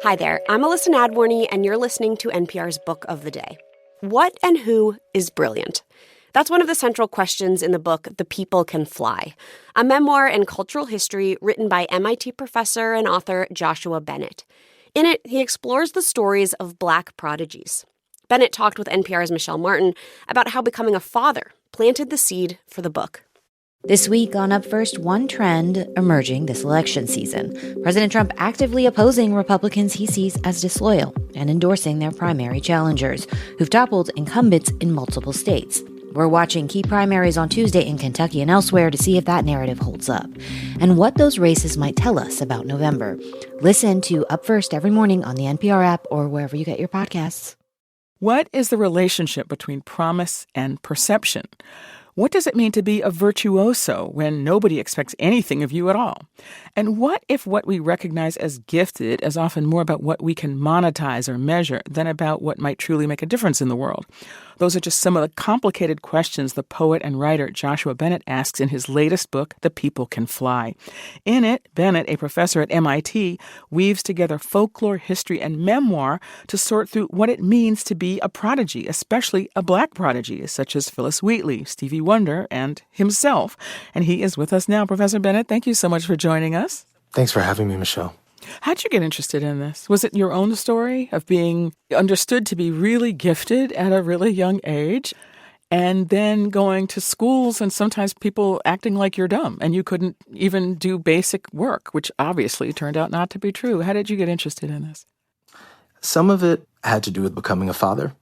Hi there, I'm Alyssa Nadworny, and you're listening to NPR's Book of the Day. What and who is brilliant? That's one of the central questions in the book, The People Can Fly, a memoir in cultural history written by MIT professor and author Joshua Bennett. In it, he explores the stories of Black prodigies. Bennett talked with NPR's Michel Martin about how becoming a father planted the seed for the book. This week on Up First, one trend emerging this election season. President Trump actively opposing Republicans he sees as disloyal and endorsing their primary challengers, who've toppled incumbents in multiple states. We're watching key primaries on Tuesday in Kentucky and elsewhere to see if that narrative holds up and what those races might tell us about November. Listen to Up First every morning on the NPR app or wherever you get your podcasts. What is the relationship between promise and perception? What does it mean to be a virtuoso when nobody expects anything of you at all? And what if what we recognize as gifted is often more about what we can monetize or measure than about what might truly make a difference in the world? Those are just some of the complicated questions the poet and writer Joshua Bennett asks in his latest book, The People Can Fly. In it, Bennett, a professor at MIT, weaves together folklore, history, and memoir to sort through what it means to be a prodigy, especially a Black prodigy, such as Phyllis Wheatley, Stevie Wonder, and himself. And he is with us now. Professor Bennett, thank you so much for joining us. Thanks for having me, Michelle. How'd you get interested in this? Was it your own story of being understood to be really gifted at a really young age and then going to schools and sometimes people acting like you're dumb and you couldn't even do basic work, which obviously turned out not to be true? How did you get interested in this? Some of it had to do with becoming a father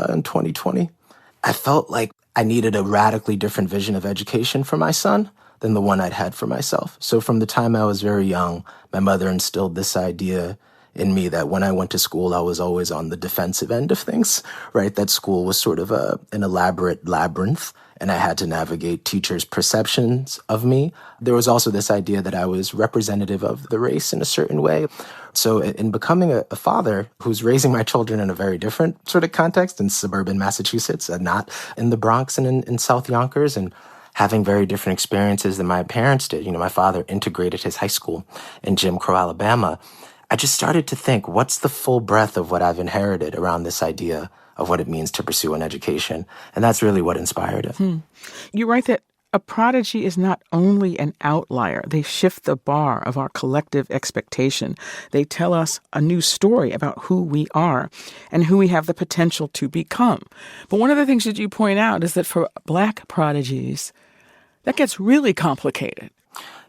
in 2020. I felt like I needed a radically different vision of education for my son than the one I'd had for myself. So from the time I was very young, my mother instilled this idea in me that when I went to school, I was always on the defensive end of things, right? That school was sort of an elaborate labyrinth, and I had to navigate teachers' perceptions of me. There was also this idea that I was representative of the race in a certain way. So in becoming a father who's raising my children in a very different sort of context in suburban Massachusetts and not in the Bronx and in South Yonkers, and having very different experiences than my parents did. You know, my father integrated his high school in Jim Crow, Alabama. I just started to think, what's the full breadth of what I've inherited around this idea of what it means to pursue an education? And that's really what inspired it. You write that a prodigy is not only an outlier. They shift the bar of our collective expectation. They tell us a new story about who we are and who we have the potential to become. But one of the things that you point out is that for Black prodigies, that gets really complicated.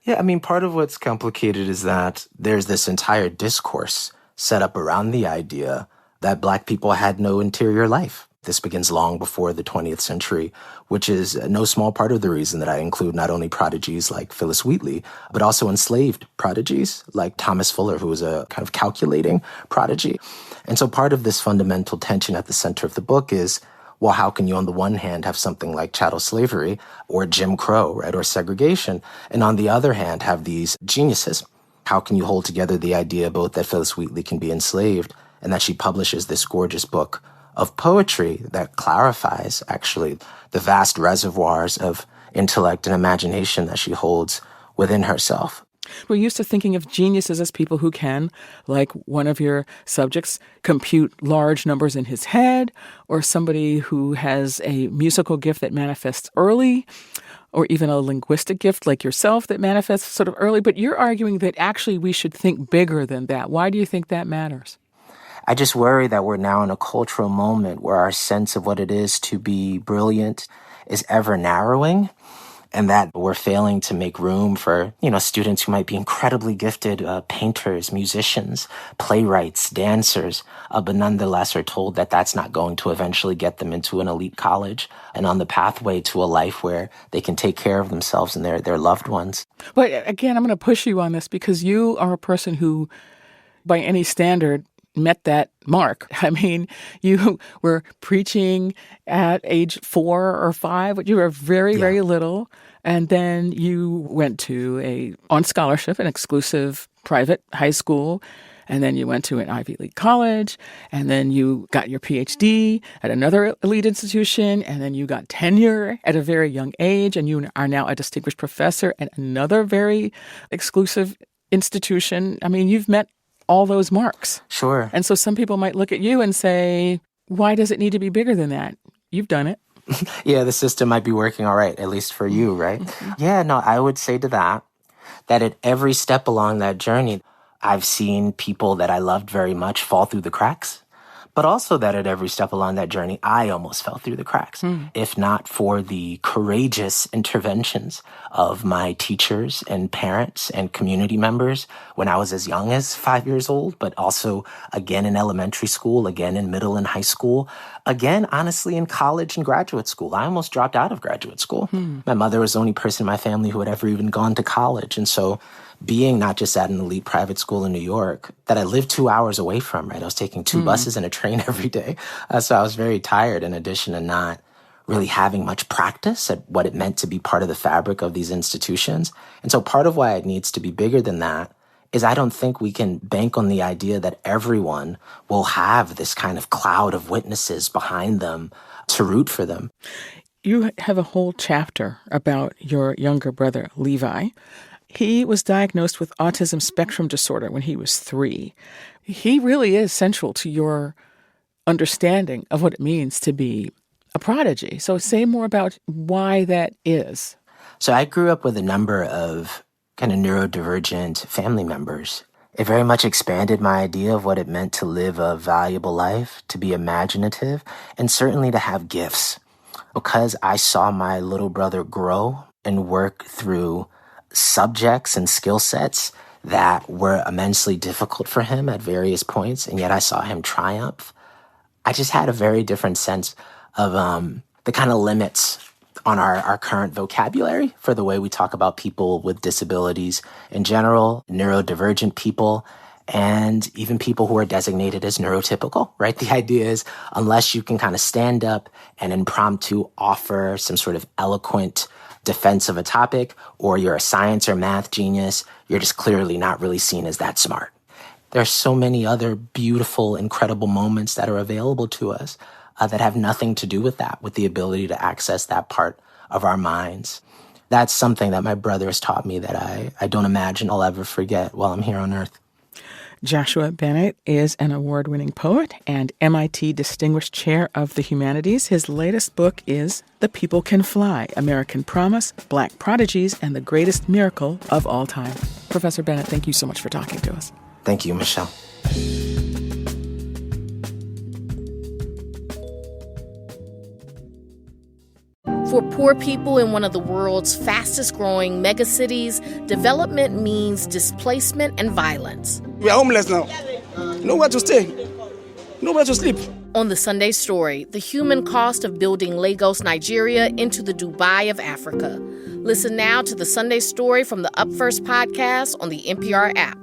Yeah, I mean, part of what's complicated is that there's this entire discourse set up around the idea that Black people had no interior life. This begins long before the 20th century, which is no small part of the reason that I include not only prodigies like Phyllis Wheatley, but also enslaved prodigies like Thomas Fuller, who was a kind of calculating prodigy. And so part of this fundamental tension at the center of the book is, well, how can you on the one hand have something like chattel slavery or Jim Crow, right, or segregation, and on the other hand have these geniuses? How can you hold together the idea both that Phyllis Wheatley can be enslaved and that she publishes this gorgeous book of poetry that clarifies, actually, the vast reservoirs of intellect and imagination that she holds within herself? We're used to thinking of geniuses as people who can, like one of your subjects, compute large numbers in his head, or somebody who has a musical gift that manifests early, or even a linguistic gift like yourself that manifests sort of early. But you're arguing that actually we should think bigger than that. Why do you think that matters? I just worry that we're now in a cultural moment where our sense of what it is to be brilliant is ever narrowing, and that we're failing to make room for, students who might be incredibly gifted, painters, musicians, playwrights, dancers, but nonetheless are told that that's not going to eventually get them into an elite college and on the pathway to a life where they can take care of themselves and their loved ones. But again, I'm going to push you on this because you are a person who, by any standard, met that mark. I mean, you were preaching at age 4 or 5, but you were very little. And then you went to on scholarship, an exclusive private high school. And then you went to an Ivy League college. And then you got your PhD at another elite institution. And then you got tenure at a very young age. And you are now a distinguished professor at another very exclusive institution. I mean, you've met all those marks. Sure. And so some people might look at you and say, why does it need to be bigger than that? You've done it. Yeah, the system might be working all right, at least for you, right? Yeah, no, I would say to that at every step along that journey, I've seen people that I loved very much fall through the cracks, but also that at every step along that journey, I almost fell through the cracks, if not for the courageous interventions of my teachers and parents and community members when I was as young as 5 years old, but also again in elementary school, again in middle and high school, again, honestly, in college and graduate school. I almost dropped out of graduate school. My mother was the only person in my family who had ever even gone to college. And so being not just at an elite private school in New York that I lived 2 hours away from, right? I was taking two buses and a train every day. So I was very tired in addition to not really having much practice at what it meant to be part of the fabric of these institutions. And so part of why it needs to be bigger than that is I don't think we can bank on the idea that everyone will have this kind of cloud of witnesses behind them to root for them. You have a whole chapter about your younger brother, Levi. He was diagnosed with autism spectrum disorder when he was 3. He really is central to your understanding of what it means to be a prodigy. So say more about why that is. So I grew up with a number of kind of neurodivergent family members. It very much expanded my idea of what it meant to live a valuable life, to be imaginative, and certainly to have gifts. Because I saw my little brother grow and work through subjects and skill sets that were immensely difficult for him at various points, and yet I saw him triumph. I just had a very different sense of the kind of limits on our current vocabulary for the way we talk about people with disabilities in general, neurodivergent people, and even people who are designated as neurotypical, right? The idea is unless you can kind of stand up and impromptu offer some sort of eloquent defense of a topic, or you're a science or math genius, you're just clearly not really seen as that smart. There are so many other beautiful, incredible moments that are available to us that have nothing to do with that, with the ability to access that part of our minds. That's something that my brother has taught me that I don't imagine I'll ever forget while I'm here on Earth. Joshua Bennett is an award-winning poet and MIT Distinguished Chair of the Humanities. His latest book is The People Can Fly, American Promise, Black Prodigies, and the Greatest Miracle of All Time. Professor Bennett, thank you so much for talking to us. Thank you, Michel. For poor people in one of the world's fastest-growing megacities, development means displacement and violence. We are homeless now. Nowhere to stay. Nowhere to sleep. On The Sunday Story, the human cost of building Lagos, Nigeria into the Dubai of Africa. Listen now to The Sunday Story from the Up First podcast on the NPR app.